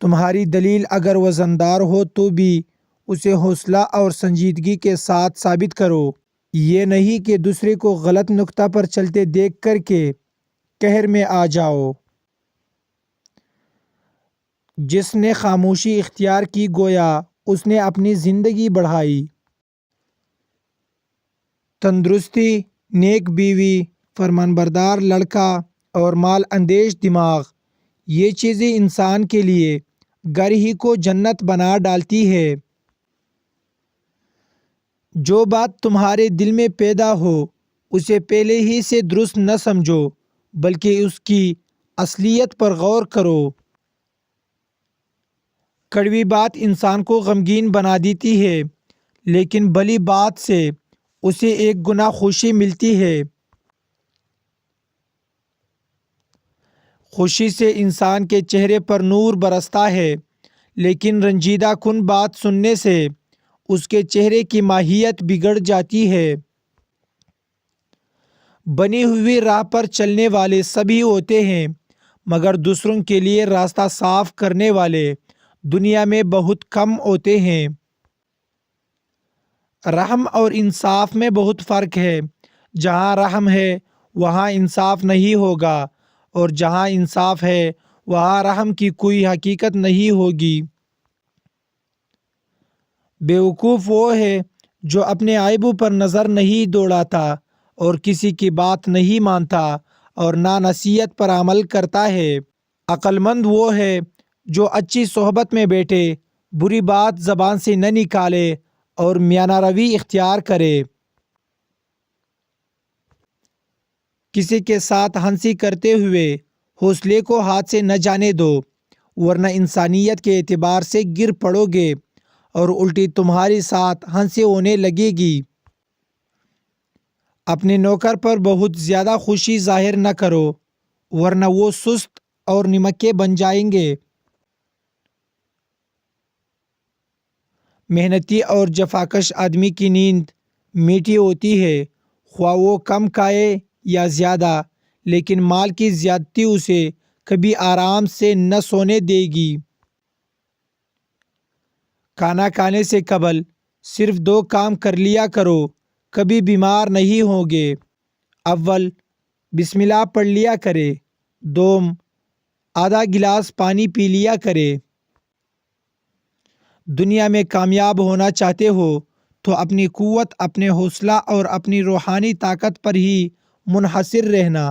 تمہاری دلیل اگر وزندار ہو تو بھی اسے حوصلہ اور سنجیدگی کے ساتھ ثابت کرو، یہ نہیں کہ دوسرے کو غلط نقطہ پر چلتے دیکھ کر کے قہر میں آ جاؤ۔ جس نے خاموشی اختیار کی گویا اس نے اپنی زندگی بڑھائی۔ تندرستی، نیک بیوی، فرمانبردار لڑکا اور مال اندیش دماغ، یہ چیزیں انسان کے لیے گھر ہی کو جنت بنا ڈالتی ہے۔ جو بات تمہارے دل میں پیدا ہو اسے پہلے ہی سے درست نہ سمجھو بلکہ اس کی اصلیت پر غور کرو۔ کڑوی بات انسان کو غمگین بنا دیتی ہے لیکن بھلی بات سے اسے ایک گنا خوشی ملتی ہے۔ خوشی سے انسان کے چہرے پر نور برستا ہے لیکن رنجیدہ کن بات سننے سے اس کے چہرے کی ماہیت بگڑ جاتی ہے۔ بنی ہوئی راہ پر چلنے والے سبھی ہوتے ہیں مگر دوسروں کے لیے راستہ صاف کرنے والے دنیا میں بہت کم ہوتے ہیں۔ رحم اور انصاف میں بہت فرق ہے۔ جہاں رحم ہے وہاں انصاف نہیں ہوگا اور جہاں انصاف ہے وہاں رحم کی کوئی حقیقت نہیں ہوگی۔ بیوقوف وہ ہے جو اپنے عیبوں پر نظر نہیں دوڑاتا اور کسی کی بات نہیں مانتا اور نہ نصیحت پر عمل کرتا ہے۔ عقل مند وہ ہے جو اچھی صحبت میں بیٹھے، بری بات زبان سے نہ نکالے اور میانہ روی اختیار کرے۔ کسی کے ساتھ ہنسی کرتے ہوئے حوصلے کو ہاتھ سے نہ جانے دو ورنہ انسانیت کے اعتبار سے گر پڑو گے اور الٹی تمہاری ساتھ ہنسی ہونے لگے گی۔ اپنے نوکر پر بہت زیادہ خوشی ظاہر نہ کرو ورنہ وہ سست اور نمکے بن جائیں گے۔ محنتی اور جفاکش آدمی کی نیند میٹھی ہوتی ہے خواہ وہ کم کھائے یا زیادہ، لیکن مال کی زیادتی اسے کبھی آرام سے نہ سونے دے گی۔ کھانا کھانے سے قبل صرف 2 کام کر لیا کرو، کبھی بیمار نہیں ہوگے۔ اول بسم اللہ پڑھ لیا کرے، دوم آدھا گلاس پانی پی لیا کرے۔ دنیا میں کامیاب ہونا چاہتے ہو تو اپنی قوت، اپنے حوصلہ اور اپنی روحانی طاقت پر ہی منحصر رہنا۔